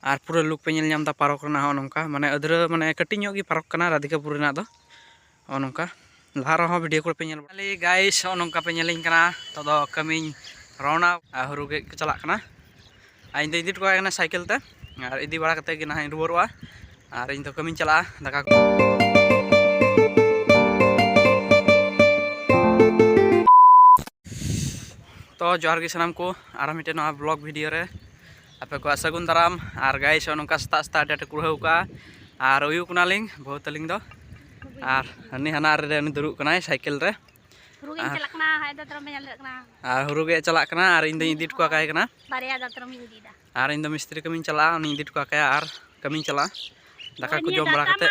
और पूरा लुक पे नाम पार्क नौका माने अदरा माने कटिंग की पार्क राधिकापुर दो नौका लहा रहा वीडियो को पे गाइस नौका पे तो कमी रौना हुरु गे चलना इन इदी टुका साइकिल ते और इदी बड़ा कते गे ना रुआरोआ और इन कमी चला दाका तो जोहार गे सानाम को आर मिटे ब्लॉग वीडियो रे आपे को सगुन दाराम और गाइस नौका सता सता डाटे कुड़ाव का और उयुकनालिंग बहुत अलिंग दो और हनी हाना रे दुरुब कनाय साइकिल रे हुरु गे चलना और इन इदी टुका काय कना और इन मिस्त्री कमी चला इदी टुका काया और कमी चला दाका को जम बड़ा कते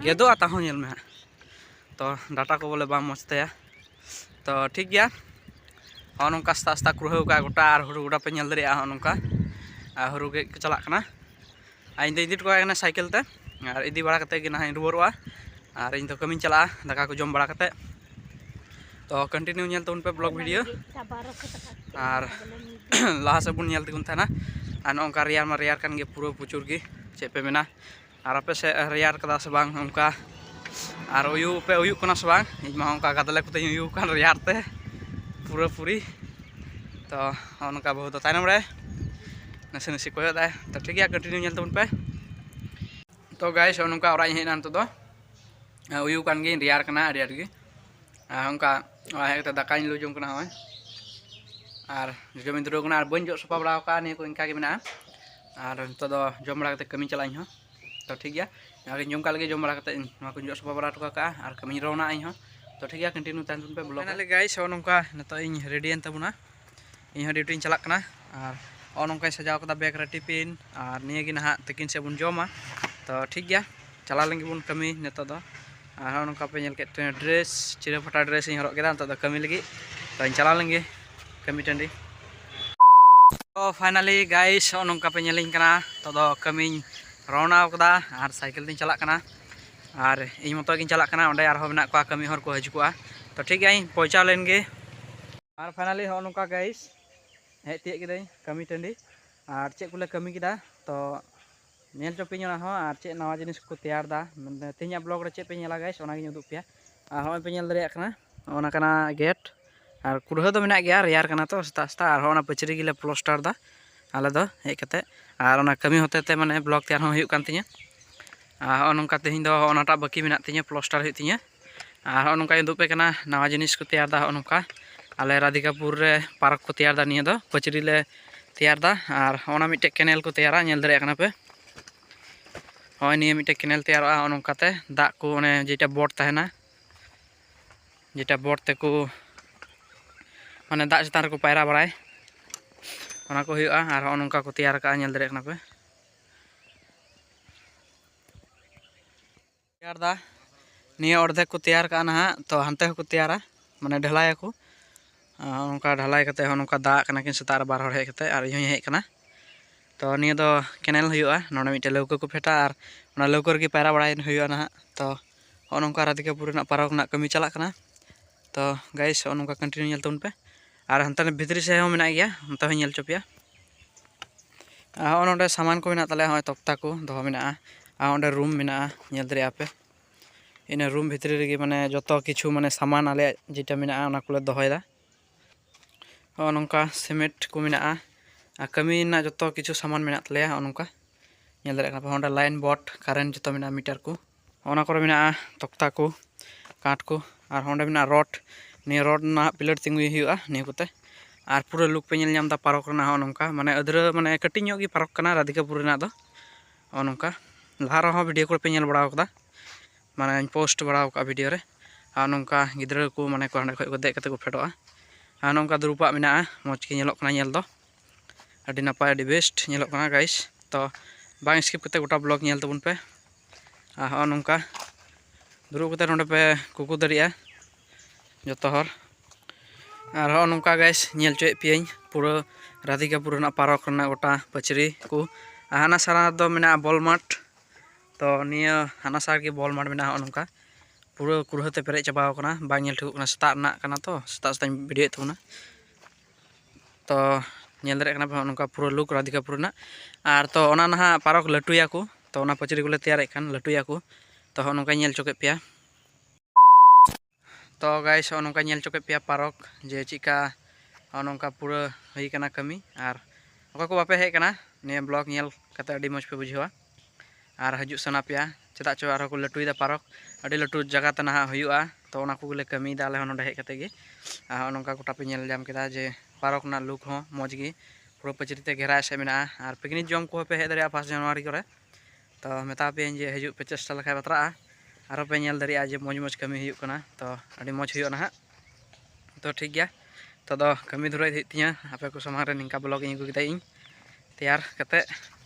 गेदो आता हो नेल में तो डाटा को बोले बाम मस्ते तो ठीक गया और नौका सता सता कुड़ाव का गोटा और हुरु गोटा पे नल दरिया नौका हुरु गे चलना इन इदी टुका साइकिल ते और इदी बड़ा कते गे ना रुआरोआ और इन कमी चला दाका को जम बड़ा कते तो कंटिन्यू नेल तबन पे ब्लॉग वीडियो और लहा से बन तेगुन थाना और नौका रेयार मा रेयार कान गे पूरा प्रचुर गे चे पे मेना और आपे से रेयार कदा से बांग उनका और उयु पे उयुक कना से बांग इन मा उनका गादले को उयुक कान रेयार ते पूरा पूरी तो उनका बहुत तायनम रे नसे नसे कोयो दा तो ठीक है कंटिन्यू नेल तबन पे तो गाइस उनका और हेना तो दो उयु कान गे रेयार कना आडी आडी गे उनका हेते दाकाኝ लो जों कना होय और जमीन दुरो कना और बन जो सपा बड़ा का ने को इनका के मेना और तो दो जम बड़ा कते कमी चलाኝ हो तो ठीक गया आगे जम का लगे जम बड़ा कते मा को जो सपा बड़ा टका का और कमी रोना आई हो तो ठीक गया कंटिन्यू तान पे ब्लॉग नाले गाइस नौका नतो इन रेडी एन तबुना इन ड्यूटी चला कना और नौका सजाव कदा बैग रे टिफिन और निये गे ना तकिन से बन जमा तो ठीक गया चला लेंगे बन कमी नतो दो और नौका पे के ड्रेस चिरा फटा ड्रेस इन हरक केदा तो कमी लगी तो इन चला लेंगे कमी टंडी तो फाइनली गाइस नौका पे तो दो कमी रौना कदा और साइकिल दिन चलना और इन मत गिन चलना अंडे मेना को कमी हर को हजुआ तो ठीक है पहुँचा लेंगे और फाइनली नौका गाइस हेज तीय के कमी टंडी और चे को कमी केदा तो नेल चोपी और चे नवा जिनिस को तैयार दा तीन ब्लॉग रे चे पे नेला गाइस उदुग पे और पे नेल दरिया गेट और कुड़ा तो मेना गया रेयार कना तो सता सता और पचरी गिले प्लास्टर दा आले दो हेज कते और कमी होते माने ब्लॉग तैयार हो हुयुग कान तिᱧा और नौका तेहिं दो ओनाटा बाकी मेना तिᱧा प्लास्टर हुयुग तिᱧा और नौका उदुग पे कना नवा जिनिस को तैयार दा नौका आले राधिकापुर रे पार्क को तैयार दा निया दो पचरी ले तैयार दा और ओना मिटे केनेल को तैयारा नेल दरिया कना पे होय निये मिटे केनेल तैयारोआ नौकाते दाग को ओने जेटा बोट तहना जेटा बोट ते को माने दाग चेतान रे को पायरा बड़ाय ओना को हुयुआ और नौका को तैयार का नेल दरिया कना पे तैयार दा निये अर्धेक को तैयार का ना तो हानते को तैयारा माने ढलाई को नौका ढलाई कते नौका दाग कना किन सता बार हर हेज कते और इहो हेज कना तो निये दो केनेल हुयुआ नोडे मिटे लौका को फेटा और ओना लौका रे पायरा बड़ाय हुयुआ ना तो नौका राधिकापुर ना पार्क ना कमी चला कना तो गाइस नौका कंटिन्यू नेल तबन पे और हंते भितरी से हो मेना गया हंते हो नेल चोपिया नोडे सामान को मेना तले होय तख्ता को दो मेना ओंडे रूम मेना नेल दरिया पे इन रूम भितरी रे माने जतो किछु माने सामान आले जेटा मेना ओना कोले दोहयदा नौका सीमेंट को मेना कमी ना जो किछु सामान मेना तलेया नौका नेल दरिया लाइन बोर्ड कारेंट जो मेना मीटर को ओना करे मेना तख्ता को काठ को और होंडे मेना रड निये रड ना पिलर तिंगु हुयुआ निये कोते और पूरा लुक पे नाम दा पार्क नौका माने अदरा माने कटिंग की पार्क कना राधिकापुर दो नौका लहा रहा वीडियो को पे बड़ा कदा माने पोस्ट बड़ा का वीडियो रे और नौका गिद्रा को माने को हांडे खय को दे कते को फेडोआ और नौका दुरुपा मेना मौज के नेलोक कना नेल दो अभी नपाय अभी बेस्ट नेलोक कना गाइस तो बांग स्किप करते गोटा ब्लॉग नेल तबन पे और नौका दुरुब कते नोडे पे कुकु दरिया जतो हर और नौका गाइस नेल चोय पियኝ पूरा राधिकापुर ना पार्क ना गोटा पचरी को हाना सारा दो मेना बॉल माठ तो निया हाना सार की बॉल माठ मेना नौका पूरा कुरहते पेरे चाबाव कना बांग नेल ठिक कना सता ना कना तो सता सता वीडियो तबना तो nyel dare kana nongka pura look Radhikapur na ar to ona naha parok latuya ko to ona pachiri gule tiar kan latuya ko to nongka nyel choke pia to guys nongka nyel choke pia parok je chika nongka pura hei kana kami ar oka ko bape hej kana niya blog nyel kata adi moj pe bujhawa ar haju sana pia cheda cho ar ko latuida parok adi latu jaga ta naha huyu'a to ona ko gule kami da ale nonde hej kate ge nongka gota pe nyel jam keda je parok na look ho moj gi pura pachiri te घेरा से मेना और picnic जम को पे हे दरिया 1 जनवरी करे तो मेता पे जे हजू पे चेष्टा लखा बतरा और पे नेल दरिया जे मज मज कमी हुई कना तो अड़ी मज हुई ना तो ठीक गया तो दो कमी धुराई थिया आपे को समारे निका ब्लॉग इन गुगिता इन तैयार कते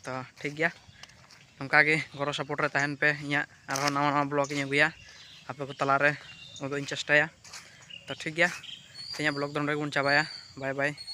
तो ठीक गया नंका गे गरो सपोर्ट रे तहन पे इया और नवा नवा ब्लॉग इन गुया आपे को तला रे उदो इन चेष्टाया तो ठीक गया तैया ब्लॉग दंडे गुन चाबाया बाय बाय।